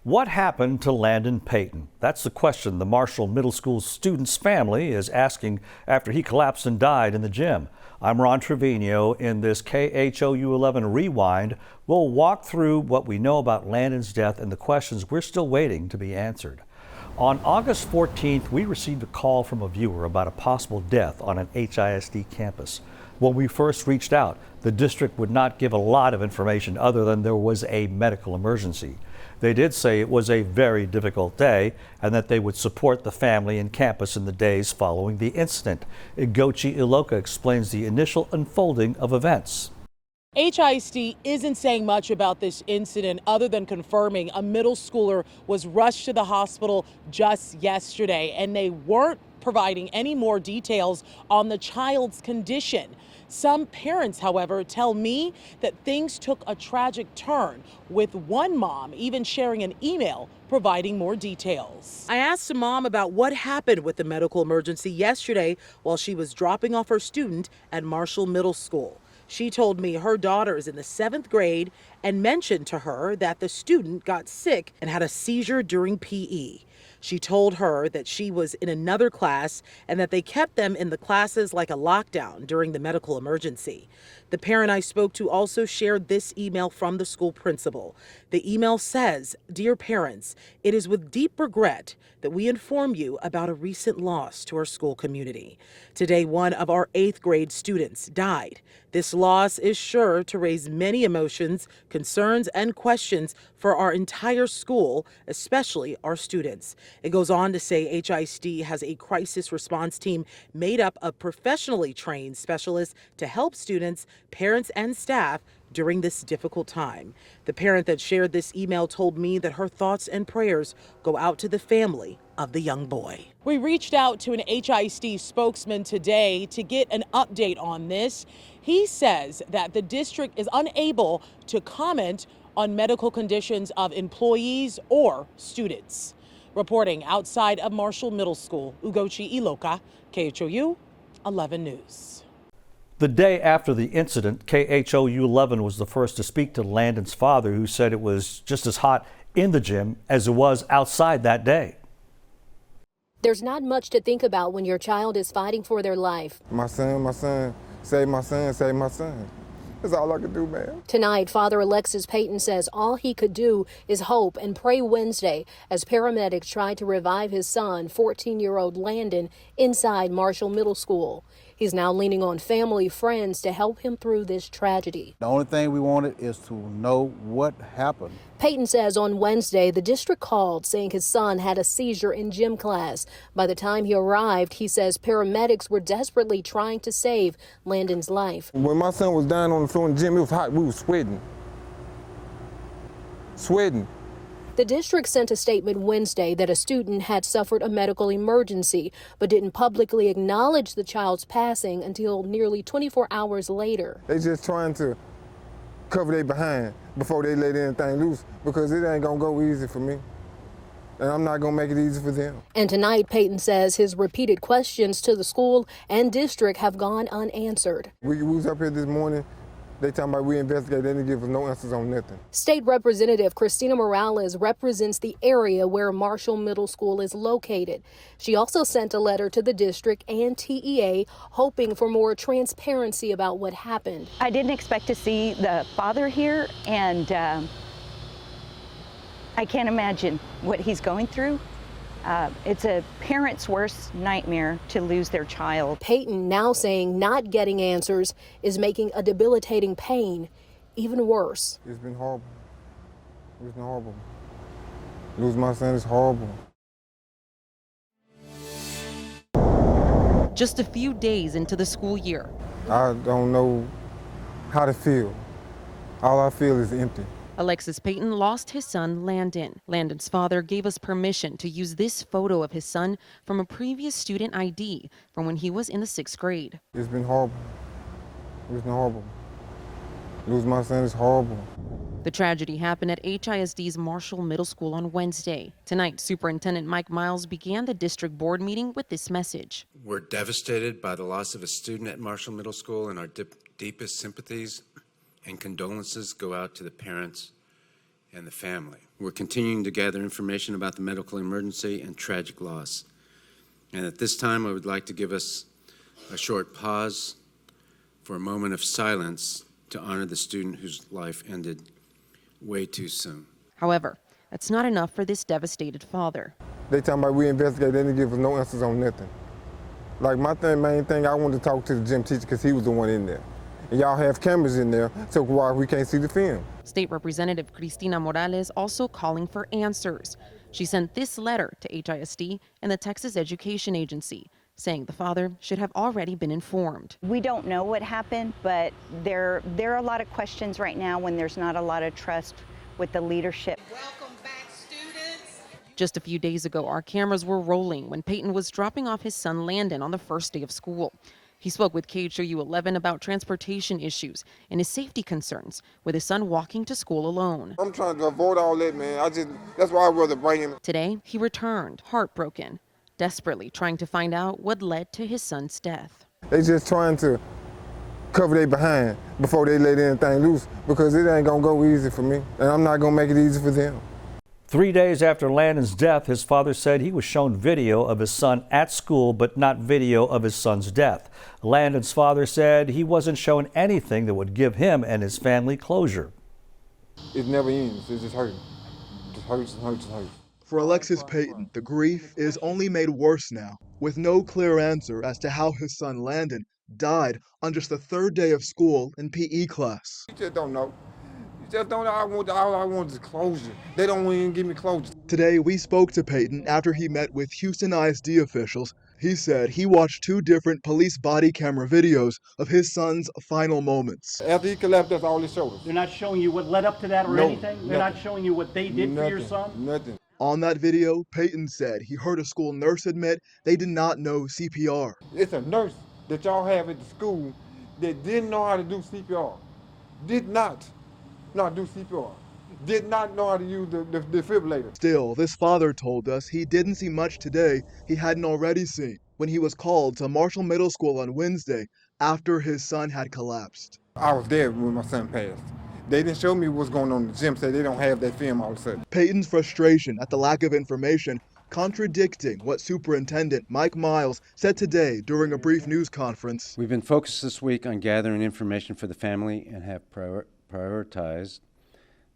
What happened to Landon Payton? That's the question the Marshall Middle School student's family is asking after he collapsed and died in the gym. I'm Ron Trevino. In this KHOU 11 Rewind, we'll walk through what we know about Landon's death and the questions we're still waiting to be answered. On August 14th, we received a call from a viewer about a possible death on an HISD campus. When we first reached out, the district would not give a lot of information other than there was a medical emergency. They did say it was a very difficult day and that they would support the family and campus in the days following the incident. KHOU Iloka explains the initial unfolding of events. HISD isn't saying much about this incident other than confirming a middle schooler was rushed to the hospital just yesterday, and they weren't providing any more details on the child's condition. Some parents, however, tell me that things took a tragic turn, with one mom even sharing an email providing more details. I asked a mom about what happened with the medical emergency yesterday while she was dropping off her student at Marshall Middle School. She told me her daughter is in the 7th grade and mentioned to her that the student got sick and had a seizure during PE. She told her that she was in another class and that they kept them in the classes like a lockdown during the medical emergency. The parent I spoke to also shared this email from the school principal. The email says, "Dear parents, it is with deep regret that we inform you about a recent loss to our school community. Today, one of our 8th grade students died. This loss is sure to raise many emotions, concerns, and questions for our entire school, especially our students." It goes on to say HISD has a crisis response team made up of professionally trained specialists to help students, parents, and staff during this difficult time. The parent that shared this email told me that her thoughts and prayers go out to the family of the young boy. We reached out to an HISD spokesman today to get an update on this. He says that the district is unable to comment on medical conditions of employees or students. Reporting outside of Marshall Middle School, KHOU Iloka, KHOU 11 News. The day after the incident, KHOU 11 was the first to speak to Landon's father, who said it was just as hot in the gym as it was outside that day. There's not much to think about when your child is fighting for their life. My son, save my son, save my son. That's all I could do, man. Tonight, Father Alexis Payton says all he could do is hope and pray Wednesday as paramedics tried to revive his son, 14-year-old Landon, inside Marshall Middle School. He's now leaning on family, friends to help him through this tragedy. The only thing we wanted is to know what happened. Payton says on Wednesday, the district called saying his son had a seizure in gym class. By the time he arrived, he says paramedics were desperately trying to save Landon's life. When my son was down on the floor in the gym, it was hot. We were sweating. The district sent a statement Wednesday that a student had suffered a medical emergency, but didn't publicly acknowledge the child's passing until nearly 24 hours later. They just trying to cover their behind before they let anything loose, because it ain't gonna go easy for me. And I'm not gonna make it easy for them. And tonight, Payton says his repeated questions to the school and district have gone unanswered. We was up here this morning. They talking about we investigate. They didn't give us no answers on nothing. State Representative Christina Morales represents the area where Marshall Middle School is located. She also sent a letter to the district and TEA hoping for more transparency about what happened. I didn't expect to see the father here, and I can't imagine what he's going through. It's a parent's worst nightmare to lose their child. Payton now saying not getting answers is making a debilitating pain even worse. It's been horrible. It's been horrible. Lose my son is horrible. Just a few days into the school year. I don't know how to feel. All I feel is empty. Alexis Payton lost his son, Landon. Landon's father gave us permission to use this photo of his son from a previous student ID from when he was in the 6th grade. It's been horrible. It's been horrible. Lose my son is horrible. The tragedy happened at HISD's Marshall Middle School on Wednesday. Tonight, Superintendent Mike Miles began the district board meeting with this message. We're devastated by the loss of a student at Marshall Middle School, and our deepest sympathies and condolences go out to the parents and the family. We're continuing to gather information about the medical emergency and tragic loss. And at this time, I would like to give us a short pause for a moment of silence to honor the student whose life ended way too soon. However, that's not enough for this devastated father. They talking about we investigate, they didn't give us no answers on nothing. Like main thing, I wanted to talk to the gym teacher because he was the one in there. And y'all have cameras in there, so why we can't see the film? State Representative Cristina Morales also calling for answers. She sent this letter to HISD and the Texas Education Agency, saying the father should have already been informed. We don't know what happened, but there are a lot of questions right now when there's not a lot of trust with the leadership. Welcome back, students. Just a few days ago, our cameras were rolling when Payton was dropping off his son Landon on the first day of school. He spoke with KHOU 11 about transportation issues and his safety concerns with his son walking to school alone. I'm trying to avoid all that, man. That's why I'd rather bring him. Today, he returned, heartbroken, desperately trying to find out what led to his son's death. They just trying to cover their behind before they let anything loose because it ain't gonna go easy for me, and I'm not gonna make it easy for them. 3 days after Landon's death, his father said he was shown video of his son at school, but not video of his son's death. Landon's father said he wasn't shown anything that would give him and his family closure. It never ends. It just hurts. It just hurts and hurts and hurts. For Alexis Payton, the grief is only made worse now, with no clear answer as to how his son Landon died on just the third day of school in PE class. You just don't know. You just don't know. All I want is closure. They don't even give me closure. Today, we spoke to Payton after he met with Houston ISD officials. He said he watched 2 different police body camera videos of his son's final moments. After he collapsed, that's all they showed us. They're not showing you what led up to that or anything? They're not showing you what they did for your son? Nothing. On that video, Payton said he heard a school nurse admit they did not know CPR. It's a nurse that y'all have at the school that didn't know how to do CPR. Did not do CPR. Did not know how to use the defibrillator. Still, this father told us he didn't see much today he hadn't already seen when he was called to Marshall Middle School on Wednesday after his son had collapsed. I was there when my son passed. They didn't show me what's going on in the gym, so they don't have that film all of a sudden. Payton's frustration at the lack of information contradicting what Superintendent Mike Miles said today during a brief news conference. We've been focused this week on gathering information for the family and have prioritized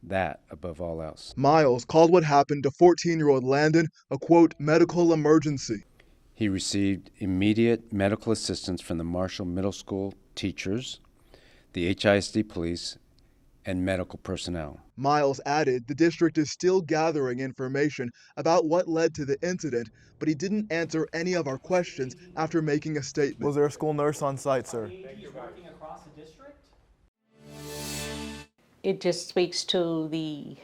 that above all else. Miles called what happened to 14-year-old Landon a, quote, medical emergency. He received immediate medical assistance from the Marshall Middle School teachers, the HISD police, and medical personnel. Miles added the district is still gathering information about what led to the incident, but he didn't answer any of our questions after making a statement. Was there a school nurse on site, sir? It just speaks to the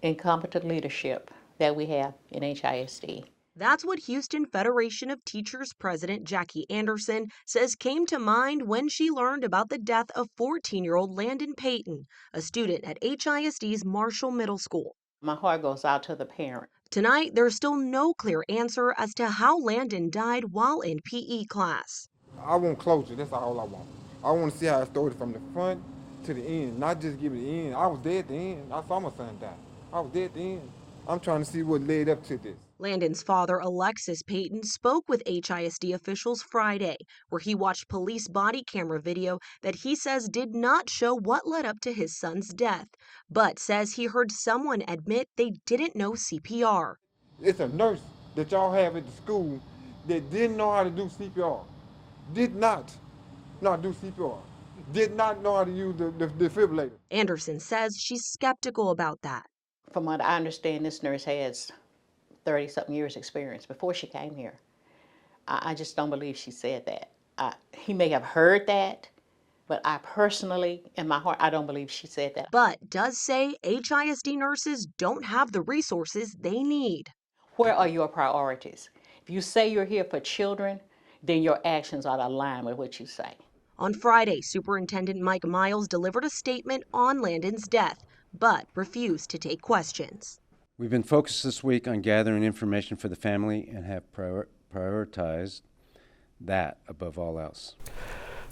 incompetent leadership that we have in HISD. That's what Houston Federation of Teachers President Jackie Anderson says came to mind when she learned about the death of 14-year-old Landon Payton, a student at HISD's Marshall Middle School. My heart goes out to the parent. Tonight, there's still no clear answer as to how Landon died while in PE class. I want closure. That's all I want. I want to see how it started from the front to the end, not just give it the end. I was there at the end. I saw my son die. I was there at the end. I'm trying to see what led up to this. Landon's father, Alexis Payton, spoke with HISD officials Friday, where he watched police body camera video that he says did not show what led up to his son's death, but says he heard someone admit they didn't know CPR. It's a nurse that y'all have at the school that didn't know how to do CPR. Did not do CPR. Did not know how to use the defibrillator. Anderson says she's skeptical about that. From what I understand, this nurse has 30-something years experience before she came here. I just don't believe she said that. He may have heard that, but I personally, in my heart, I don't believe she said that. But does say HISD nurses don't have the resources they need. Where are your priorities? If you say you're here for children, then your actions ought to align with what you say. On Friday, Superintendent Mike Miles delivered a statement on Landon's death, but refused to take questions. We've been focused this week on gathering information for the family and have prioritized that above all else.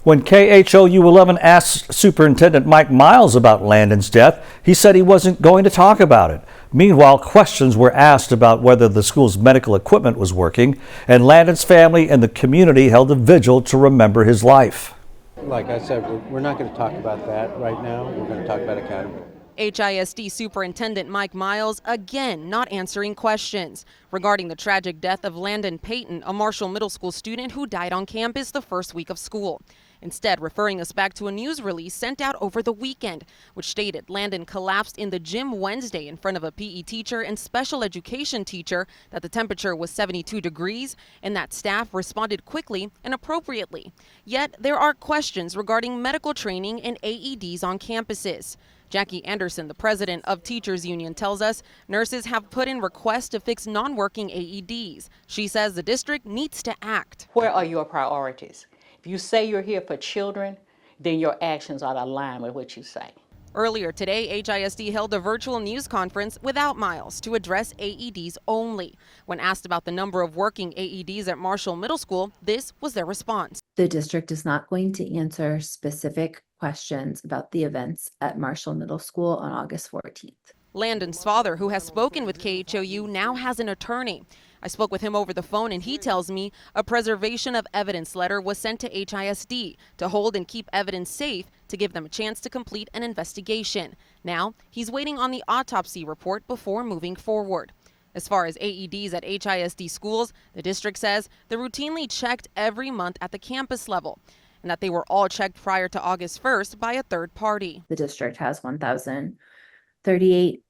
When KHOU 11 asked Superintendent Mike Miles about Landon's death, he said he wasn't going to talk about it. Meanwhile, questions were asked about whether the school's medical equipment was working, and Landon's family and the community held a vigil to remember his life. Like I said, we're not going to talk about that right now. We're going to talk about accountability. HISD Superintendent Mike Miles again not answering questions regarding the tragic death of Landon Payton, a Marshall Middle School student who died on campus the first week of school. Instead, referring us back to a news release sent out over the weekend, which stated Landon collapsed in the gym Wednesday in front of a PE teacher and special education teacher, that the temperature was 72 degrees, and that staff responded quickly and appropriately. Yet, there are questions regarding medical training and AEDs on campuses. Jackie Anderson, the president of Teachers Union, tells us nurses have put in requests to fix non-working AEDs. She says the district needs to act. Where are your priorities? If you say you're here for children, then your actions ought to align with what you say. Earlier today, HISD held a virtual news conference without Miles to address AEDs only. When asked about the number of working AEDs at Marshall Middle School, this was their response. The district is not going to answer specific questions about the events at Marshall Middle School on August 14th. Landon's father, who has spoken with KHOU, now has an attorney. I spoke with him over the phone, and he tells me a preservation of evidence letter was sent to HISD to hold and keep evidence safe to give them a chance to complete an investigation. Now, he's waiting on the autopsy report before moving forward. As far as AEDs at HISD schools, the district says they're routinely checked every month at the campus level, and that they were all checked prior to August 1st by a third party. The district has 1,038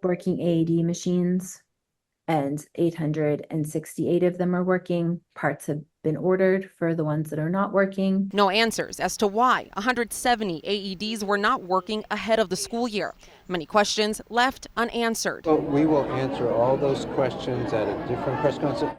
working AED machines, and 868 of them are working. Parts have been ordered for the ones that are not working. No answers as to why 170 AEDs were not working ahead of the school year. Many questions left unanswered. Well, we will answer all those questions at a different press conference.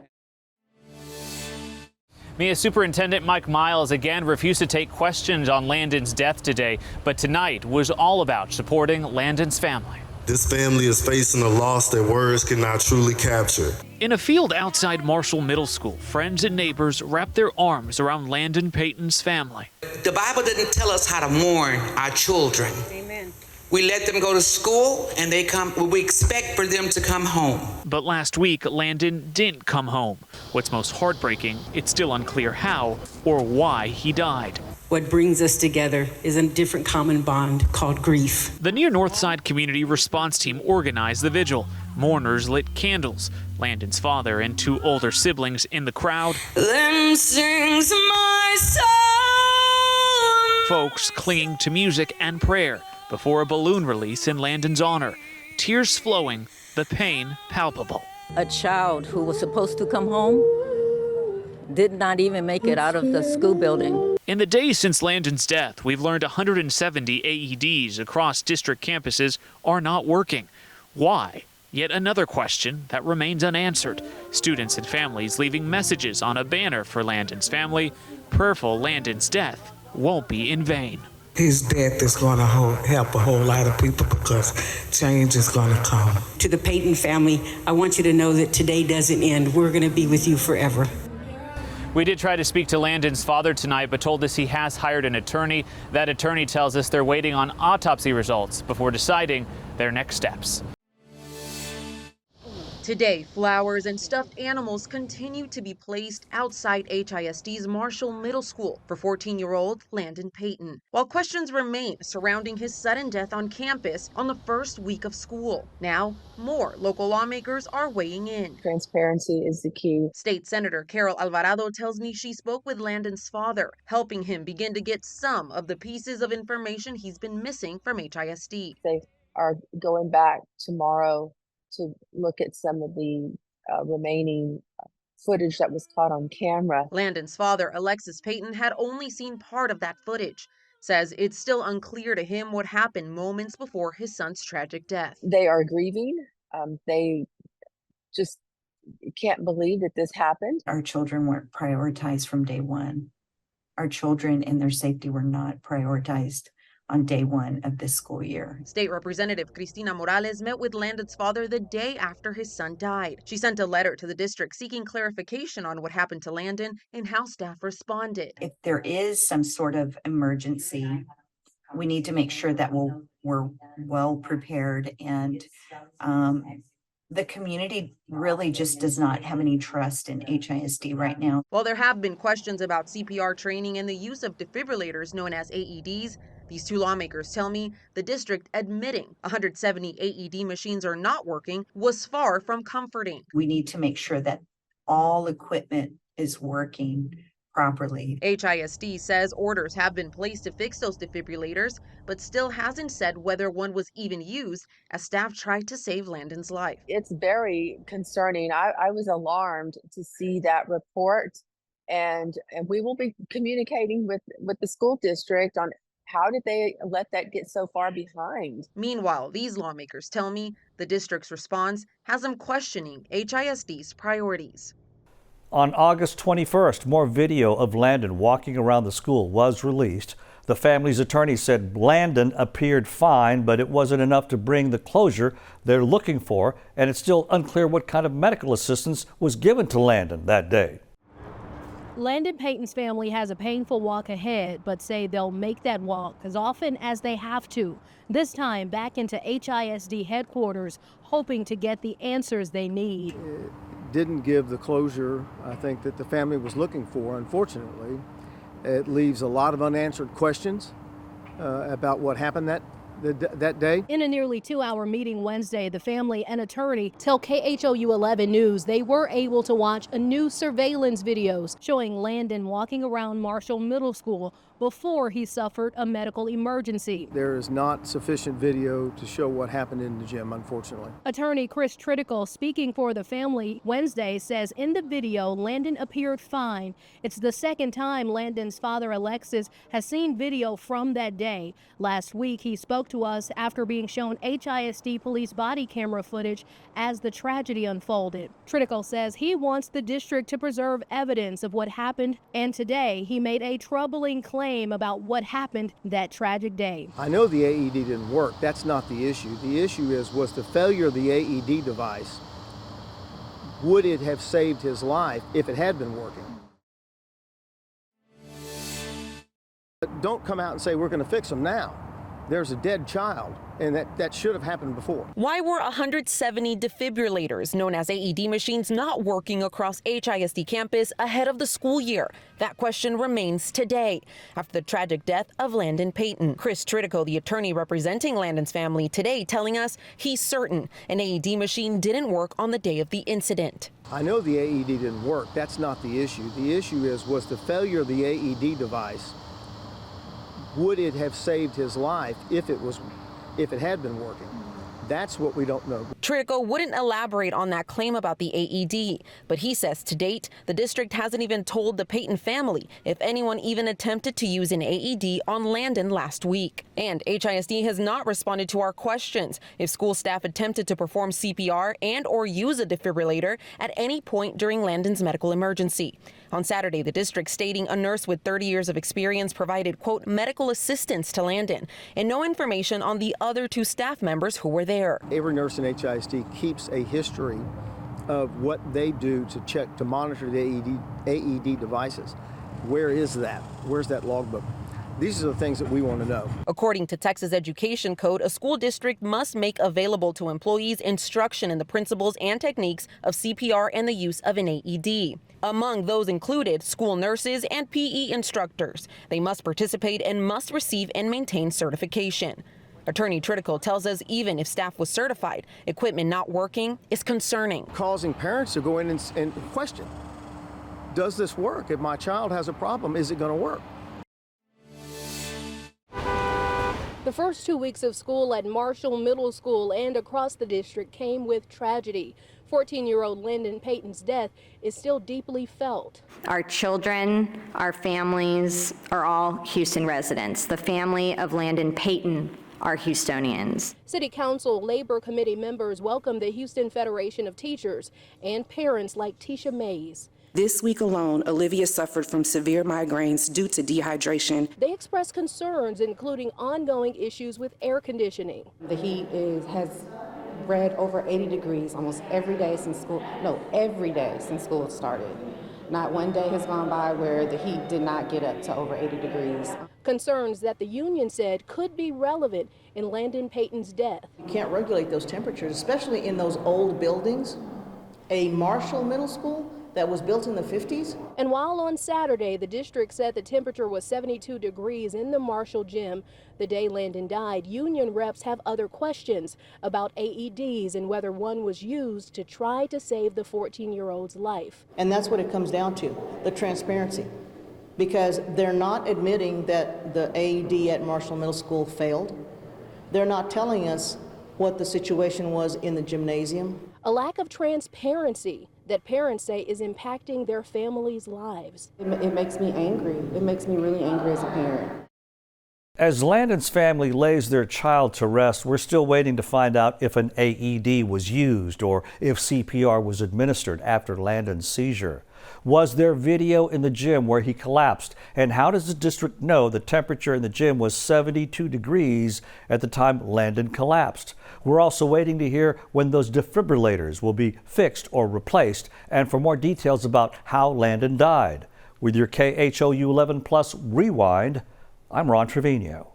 Mia, Superintendent Mike Miles again refused to take questions on Landon's death today, but tonight was all about supporting Landon's family. This family is facing a loss that words cannot truly capture. In a field outside Marshall Middle School, friends and neighbors wrapped their arms around Landon Payton's family. The Bible didn't tell us how to mourn our children. Amen. We let them go to school and we expect for them to come home. But last week, Landon didn't come home. What's most heartbreaking, it's still unclear how or why he died. What brings us together is a different common bond called grief. The near Northside Community Response Team organized the vigil. Mourners lit candles. Landon's father and two older siblings in the crowd. Then sings my soul. Folks clinging to music and prayer before a balloon release in Landon's honor. Tears flowing, the pain palpable. A child who was supposed to come home did not even make it out of the school building. In the days since Landon's death, we've learned 170 AEDs across district campuses are not working. Why? Yet another question that remains unanswered. Students and families leaving messages on a banner for Landon's family. Prayerful Landon's death won't be in vain. His death is going to help a whole lot of people because change is going to come. To the Payton family, I want you to know that today doesn't end. We're going to be with you forever. We did try to speak to Landon's father tonight, but told us he has hired an attorney. That attorney tells us they're waiting on autopsy results before deciding their next steps. Today, flowers and stuffed animals continue to be placed outside HISD's Marshall Middle School for 14-year-old Landon Payton, while questions remain surrounding his sudden death on campus on the first week of school. Now, more local lawmakers are weighing in. Transparency is the key. State Senator Carol Alvarado tells me she spoke with Landon's father, helping him begin to get some of the pieces of information he's been missing from HISD. They are going back tomorrow to look at some of the remaining footage that was caught on camera. Landon's father, Alexis Payton, had only seen part of that footage. Says it's still unclear to him what happened moments before his son's tragic death. They are grieving. They just can't believe that this happened. Our children weren't prioritized from day one. Our children and their safety were not prioritized on day one of this school year. State Representative Cristina Morales met with Landon's father the day after his son died. She sent a letter to the district seeking clarification on what happened to Landon and how staff responded. If there is some sort of emergency, we need to make sure that we're well prepared, and the community really just does not have any trust in HISD right now. While there have been questions about CPR training and the use of defibrillators known as AEDs, these two lawmakers tell me the district admitting 170 AED machines are not working was far from comforting. We need to make sure that all equipment is working properly. HISD says orders have been placed to fix those defibrillators, but still hasn't said whether one was even used as staff tried to save Landon's life. It's very concerning. I was alarmed to see that report, and we will be communicating with the school district on how did they let that get so far behind. Meanwhile, these lawmakers tell me the district's response has them questioning HISD's priorities. On August 21st, more video of Landon walking around the school was released. The family's attorney said Landon appeared fine, but it wasn't enough to bring the closure they're looking for, and it's still unclear what kind of medical assistance was given to Landon that day. Landon Payton's family has a painful walk ahead, but say they'll make that walk as often as they have to. This time back into HISD headquarters, hoping to get the answers they need. It didn't give the closure, I think, that the family was looking for, unfortunately. It leaves a lot of unanswered questions about what happened that day. In a nearly 2-hour meeting Wednesday, the family and attorney tell KHOU 11 News they were able to watch a new surveillance videos showing Landon walking around Marshall Middle School before he suffered a medical emergency. There is not sufficient video to show what happened in the gym, unfortunately. Attorney Chris Tritical, speaking for the family Wednesday, says in the video Landon appeared fine. It's the second time Landon's father Alexis has seen video from that day. Last week he spoke to us after being shown HISD police body camera footage as the tragedy unfolded. Tritical says he wants the district to preserve evidence of what happened, and today he made a troubling claim about what happened that tragic day. I know the AED didn't work. That's not the issue. The issue was the failure of the AED device. Would it have saved his life if it had been working? But don't come out and say we're going to fix him now. There's a dead child, and that should have happened before. Why were 170 defibrillators, known as AED machines, not working across HISD campus ahead of the school year? That question remains today after the tragic death of Landon Payton. Chris Tritico, the attorney representing Landon's family, today telling us he's certain an AED machine didn't work on the day of the incident. I know the AED didn't work. That's not the issue. The issue was the failure of the AED device. Would it have saved his life if it had been working? That's what we don't know. Tritico wouldn't elaborate on that claim about the AED, but he says to date, the district hasn't even told the Payton family if anyone even attempted to use an AED on Landon last week. And HISD has not responded to our questions if school staff attempted to perform CPR and or use a defibrillator at any point during Landon's medical emergency. On Saturday, the district stating a nurse with 30 years of experience provided, quote, medical assistance to Landon, and no information on the other two staff members who were there. Every nurse in HISD keeps a history of what they do to monitor the AED devices. Where is that? Where's that logbook? These are the things that we want to know. According to Texas Education Code, a school district must make available to employees instruction in the principles and techniques of CPR and the use of an AED. Among those included school nurses and PE instructors. They must participate and must receive and maintain certification. Attorney Tritical tells us even if staff was certified, equipment not working is concerning. Causing parents to go in and question, does this work? If my child has a problem, is it going to work? The first 2 weeks of school at Marshall Middle School and across the district came with tragedy. 14-year-old Landon Payton's death is still deeply felt. Our children, our families are all Houston residents. The family of Landon Payton are Houstonians. City Council Labor Committee members welcomed the Houston Federation of Teachers and parents like Tisha Mays. This week alone, Olivia suffered from severe migraines due to dehydration. They expressed concerns, including ongoing issues with air conditioning. The heat has read over 80 degrees almost every day since school, every day since school started. Not one day has gone by where the heat did not get up to over 80 degrees. Concerns that the union said could be relevant in Landon Payton's death. You can't regulate those temperatures, especially in those old buildings. A Marshall Middle School that was built in the 50s. And while on Saturday, the district said the temperature was 72 degrees in the Marshall gym the day Landon died, union reps have other questions about AEDs and whether one was used to try to save the 14-year-old's life. And that's what it comes down to, the transparency. Because they're not admitting that the AED at Marshall Middle School failed. They're not telling us what the situation was in the gymnasium. A lack of transparency that parents say is impacting their families' lives. It makes me angry. It makes me really angry as a parent. As Landon's family lays their child to rest, we're still waiting to find out if an AED was used or if CPR was administered after Landon's seizure. Was there video in the gym where he collapsed? And how does the district know the temperature in the gym was 72 degrees at the time Landon collapsed? We're also waiting to hear when those defibrillators will be fixed or replaced, and for more details about how Landon died. With your KHOU 11 Plus Rewind, I'm Ron Trevino.